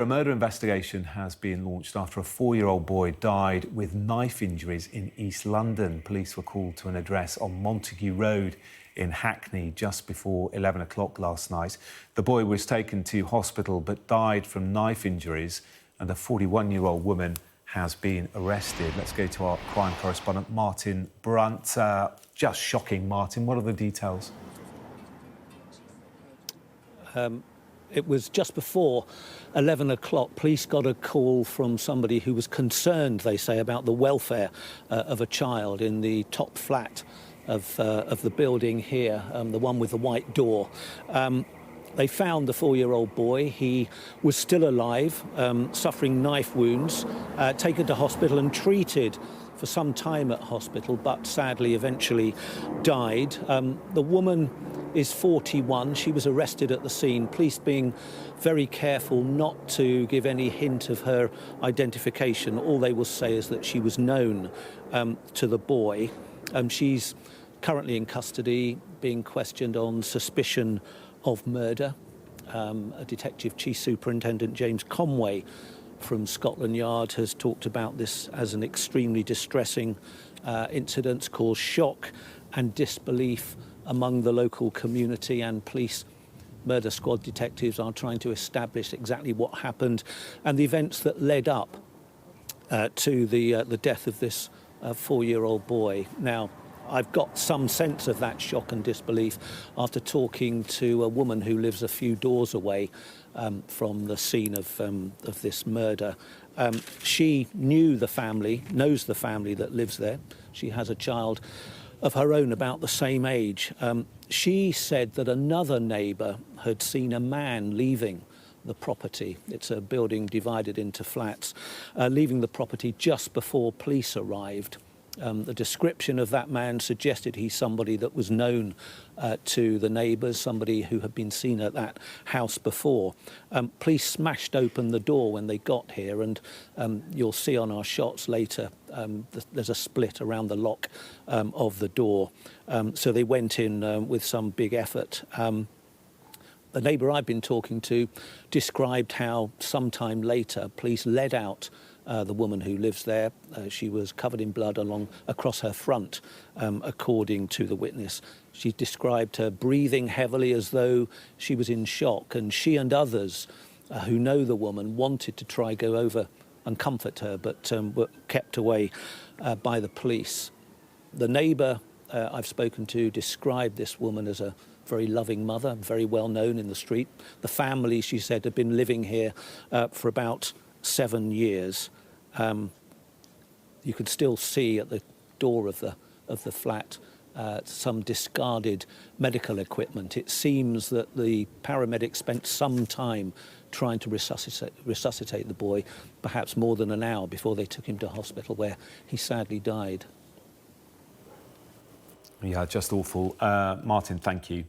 A murder investigation has been launched after a 4-year-old boy died with knife injuries in East London. Police were called to an address on Montague Road in Hackney just before 11 o'clock last night. The boy was taken to hospital but died from knife injuries, and a 41-year-old woman has been arrested. Let's go to our crime correspondent, Martin Brunt. Just shocking, Martin. What are the details? It was just before 11 o'clock. Police got a call from somebody who was concerned, they say, about the welfare of a child in the top flat of the building here, the one with the white door. They found the 4-year-old boy. He was still alive, suffering knife wounds, taken to hospital and treated for some time at hospital, but sadly eventually died. The woman is 41. She was arrested at the scene, police being very careful not to give any hint of her identification. All they will say is that she was known to the boy. She's currently in custody, being questioned on suspicion of murder. A Detective Chief Superintendent James Conway from Scotland Yard has talked about this as an extremely distressing incident, caused shock and disbelief among the local community, and police murder squad detectives are trying to establish exactly what happened and the events that led up to the death of this 4-year-old boy. Now, I've got some sense of that shock and disbelief after talking to a woman who lives a few doors away from the scene of this murder. She knew the family, knows the family that lives there. She has a child of her own about the same age. She said that another neighbour had seen a man leaving the property. It's a building divided into flats, leaving the property just before police arrived. The description of that man suggested he's somebody that was known to the neighbours, somebody who had been seen at that house before. Police smashed open the door when they got here, and you'll see on our shots later there's a split around the lock of the door. So they went in with some big effort. The neighbour I've been talking to described how sometime later police led out the woman who lives there. She was covered in blood across her front, according to the witness. She described her breathing heavily as though she was in shock, and she and others who know the woman wanted to try go over and comfort her, but were kept away by the police. The neighbour I've spoken to described this woman as a very loving mother, very well known in the street. The family, she said, had been living here for about 7 years. You could still see at the door of the flat some discarded medical equipment. It seems that the paramedics spent some time trying to resuscitate the boy, perhaps more than an hour before they took him to hospital, where he sadly died. Yeah, just awful. Martin, thank you.